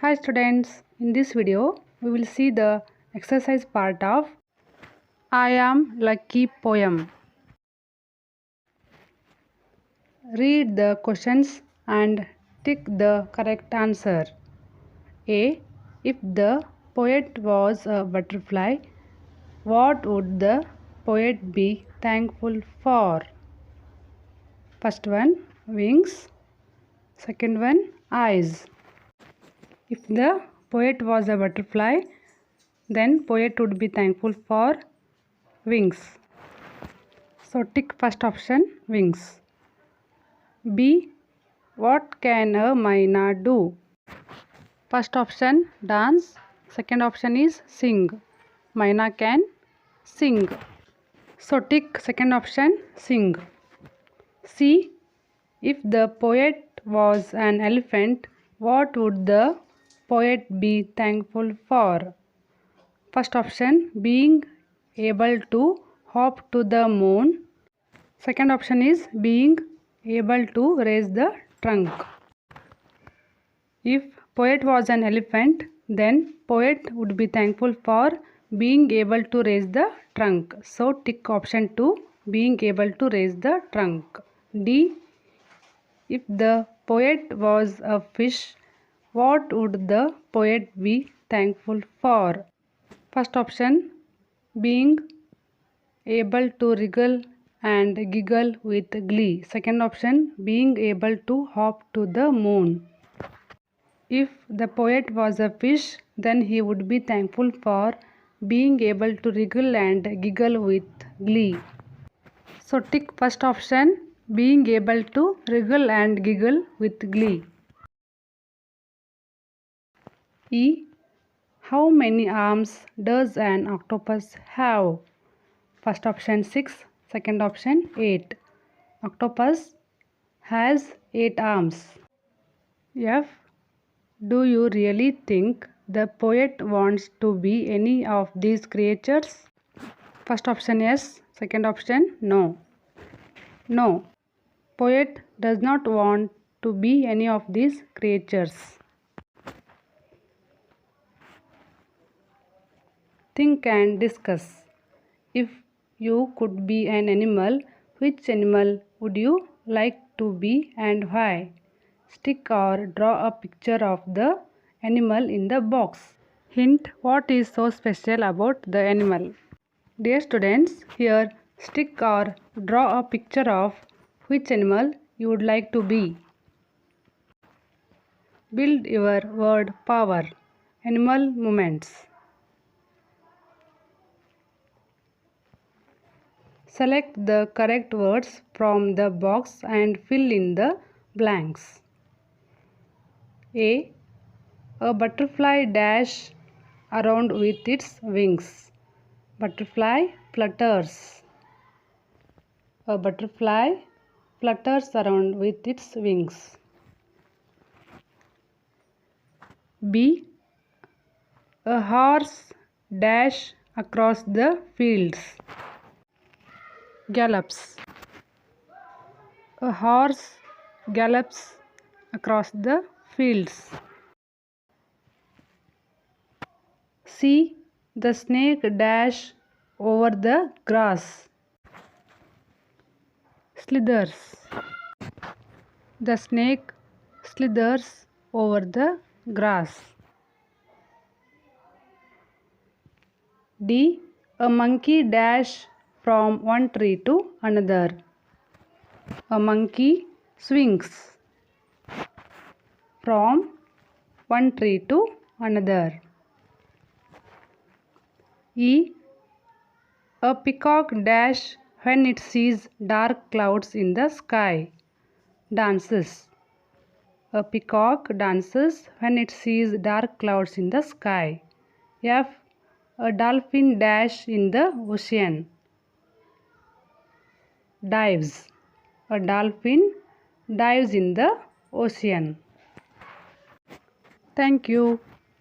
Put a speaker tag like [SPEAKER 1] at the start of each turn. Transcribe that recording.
[SPEAKER 1] Hi students, in this video we will see the exercise part of I am lucky poem. Read the questions and tick the correct answer. A. If the poet was a butterfly, what would the poet be thankful for? First one, wings. Second one, eyes. If the poet was a butterfly, then poet would be thankful for wings. So tick first option, wings. B. What can a myna do? First option, dance. Second option is sing. Myna can sing. So tick second option, sing. C. If the poet was an elephant, what would the poet be thankful for? First option, being able to hop to the moon. Second option is being able to raise the trunk. If poet was an elephant, then poet would be thankful for being able to raise the trunk. So tick option 2, being able to raise the trunk. D. If the poet was a fish, what would the poet be thankful for? First option, being able to wriggle and giggle with glee. Second option, being able to hop to the moon. If the poet was a fish, then he would be thankful for being able to wriggle and giggle with glee. So tick first option, being able to wriggle and giggle with glee. E. How many arms does an octopus have? First option 6, second option 8. Octopus has 8 arms. F. Do you really think the poet wants to be any of these creatures? First option yes, second option no. No. Poet does not want to be any of these creatures. Think and discuss. If you could be an animal, which animal would you like to be and why? Stick or draw a picture of the animal in the box. Hint: what is so special about the animal? Dear students, here stick or draw a picture of which animal you would like to be. Build your word power. Animal movements. Select the correct words from the box and fill in the blanks. A. A butterfly dash around with its wings. Butterfly flutters. A butterfly flutters around with its wings. B. A horse dash across the fields. Gallops. A horse gallops across the fields. C. The snake dash over the grass. Slithers. The snake slithers over the grass. D. A monkey dash from one tree to another. A monkey swings from one tree to another. E. A peacock dash when it sees dark clouds in the sky. Dances. A peacock dances when it sees dark clouds in the sky. F. A dolphin dash in the ocean. Dives. A dolphin dives in the ocean. Thank you.